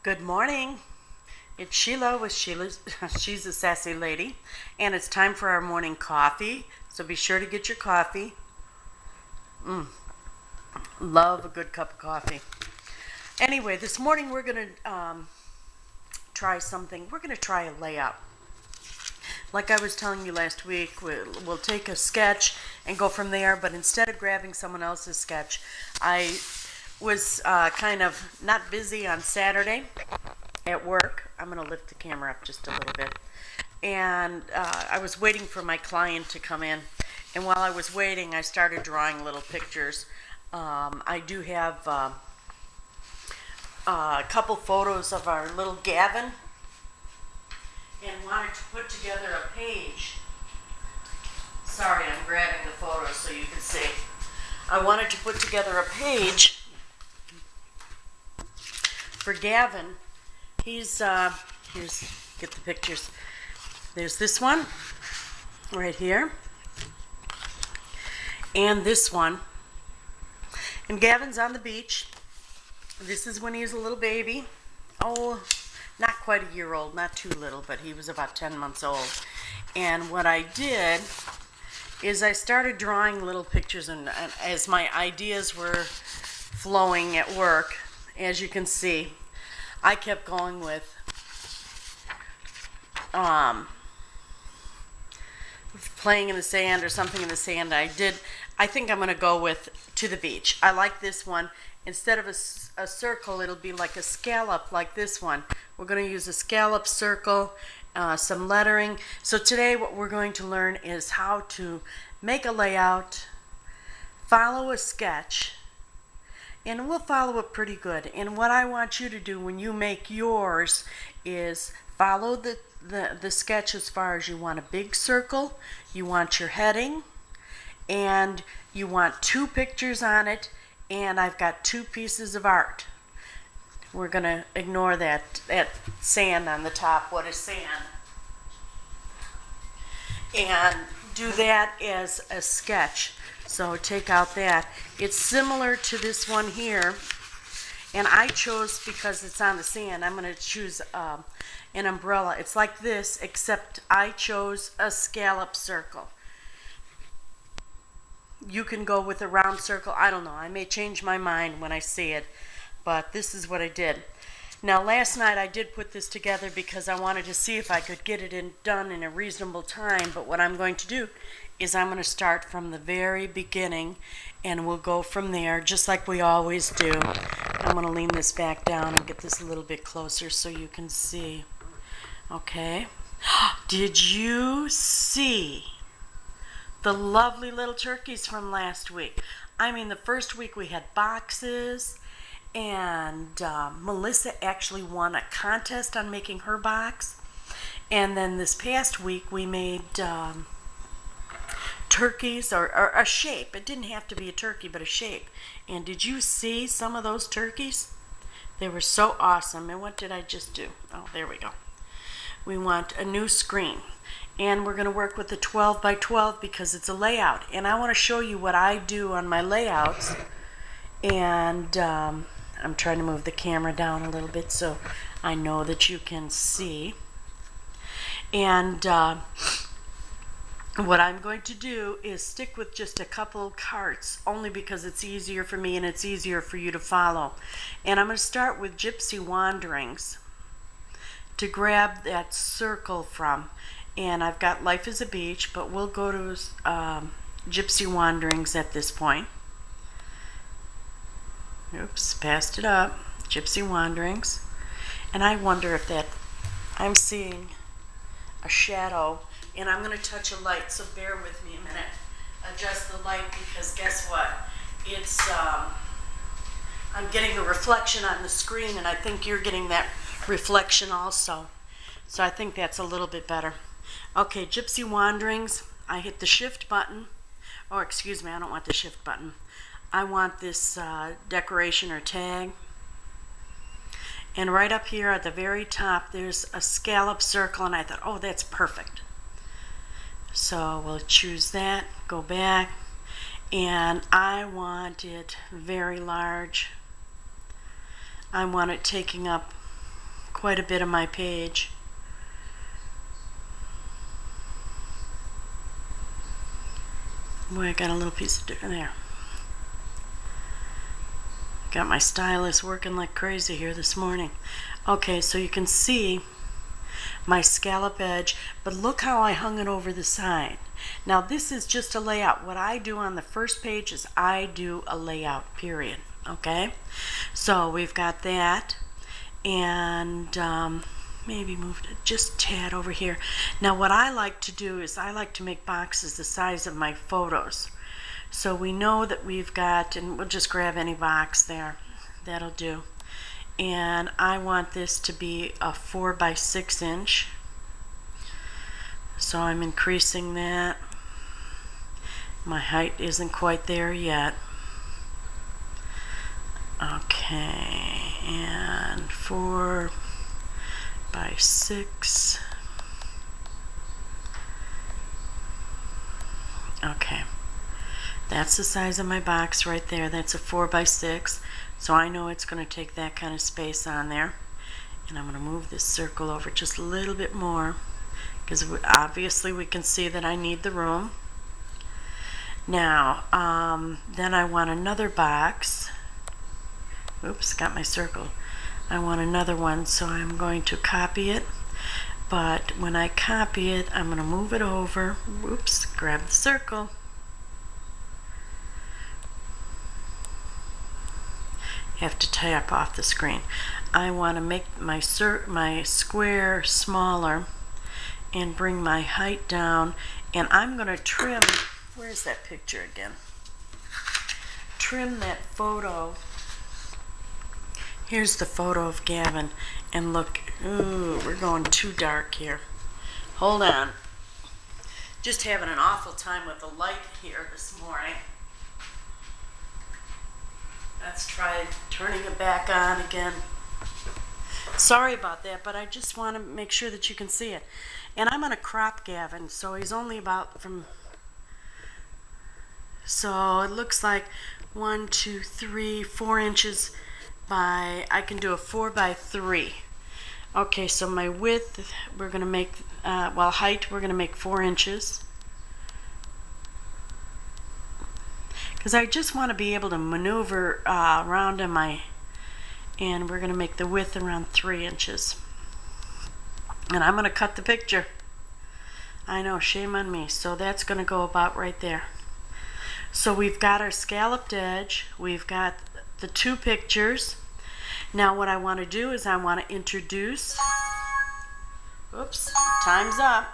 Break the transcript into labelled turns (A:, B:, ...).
A: Good morning. It's Sheila with Sheila's She's a Sassy Lady, and it's time for our morning coffee. So be sure to get your coffee. Love a good cup of coffee. Anyway, this morning we're going to try something. We're going to try a layout. Like I was telling you last week, we'll take a sketch and go from there, but instead of grabbing someone else's sketch, I was kind of not busy on Saturday at work. I'm going to lift the camera up just a little bit. And I was waiting for my client to come in. And while I was waiting, I started drawing little pictures. I do have a couple photos of our little Gavin, and wanted to put together a page. Sorry, I'm grabbing the photos so you can see. I wanted to put together a page for Gavin. Here's, get the pictures. There's this one right here, and this one. And Gavin's on the beach. This is when he was a little baby. Oh, not quite a year old, not too little, but he was about 10 months old. And what I did is I started drawing little pictures, and as my ideas were flowing at work, as you can see, I kept going with playing in the sand or something in the sand. I think I'm going to go with to the beach. I like this one. Instead of a circle, it'll be like a scallop like this one. We're going to use a scallop circle, some lettering. So today what we're going to learn is how to make a layout, follow a sketch, and we'll follow it pretty good. And what I want you to do when you make yours is follow the sketch as far as you want a big circle, you want your heading, and you want 2 pictures on it, and I've got 2 pieces of art. We're going to ignore that sand on the top. What is sand? And do that as a sketch. So take out that. It's similar to this one here, and I chose, because it's on the sand, I'm going to choose an umbrella. It's like this, except I chose a scallop circle. You can go with a round circle. I don't know. I may change my mind when I see it, but this is what I did. Now, last night I did put this together because I wanted to see if I could get it done in a reasonable time, but what I'm going to do is I'm going to start from the very beginning, and we'll go from there just like we always do. I'm going to lean this back down and get this a little bit closer so you can see. Okay. Did you see the lovely little turkeys from last week? I mean, the first week we had boxes, and Melissa actually won a contest on making her box. And then this past week we made turkeys, or a shape. It didn't have to be a turkey, but a shape. And did you see some of those turkeys? They were so awesome. And what did I just do? Oh, there we go. We want a new screen. And we're going to work with the 12 by 12 because it's a layout. And I want to show you what I do on my layouts. And I'm trying to move the camera down a little bit so I know that you can see. And what I'm going to do is stick with just a couple carts, only because it's easier for me and it's easier for you to follow. And I'm going to start with Gypsy Wanderings to grab that circle from. And I've got Life is a Beach, but we'll go to Gypsy Wanderings at this point. Oops, passed it up. Gypsy Wanderings. And I wonder if I'm seeing a shadow, and I'm going to touch a light, so bear with me a minute. Adjust the light, because guess what? It's, I'm getting a reflection on the screen, and I think you're getting that reflection also. So I think that's a little bit better. Okay, Gypsy Wanderings. I hit the shift button. Oh, excuse me, I don't want the shift button. I want this decoration or tag. And right up here at the very top, there's a scallop circle, and I thought, oh, that's perfect. So we'll choose that, go back, and I want it very large. I want it taking up quite a bit of my page. Boy, I got a little piece of there. Got my stylus working like crazy here this morning. Okay, so you can see my scallop edge, but look how I hung it over the side. Now this is just a layout. What I do on the first page is I do a layout, period. Okay, so we've got that, and maybe moved it just a tad over here. Now what I like to do is I like to make boxes the size of my photos. So we know that we've got, and we'll just grab any box there, that'll do. And I want this to be a 4 by 6 inch. So I'm increasing that. My height isn't quite there yet. Okay, and 4 by 6. Okay, that's the size of my box right there. That's a 4 by 6. So I know it's going to take that kind of space on there. And I'm going to move this circle over just a little bit more, because obviously we can see that I need the room. Now, then I want another box. Oops, got my circle. I want another one, so I'm going to copy it. But when I copy it, I'm going to move it over. Whoops, grab the circle. You have to tap off the screen. I want to make my square smaller and bring my height down, and I'm going to trim, where's that picture again? Trim that photo. Here's the photo of Gavin, and look, ooh, we're going too dark here. Hold on. Just having an awful time with the light here this morning. Let's try turning it back on again. Sorry about that, but I just want to make sure that you can see it. And I'm going to crop Gavin, so he's only about from, so it looks like 1, 2, 3, 4 inches by, I can do a 4 by 3. Okay, so my width, we're going to make, well, height, we're going to make 4 inches. Because I just want to be able to maneuver around in my, and we're going to make the width around 3 inches. And I'm going to cut the picture. I know, shame on me. So that's going to go about right there. So we've got our scalloped edge. We've got the 2 pictures. Now what I want to do is I want to introduce, oops, time's up.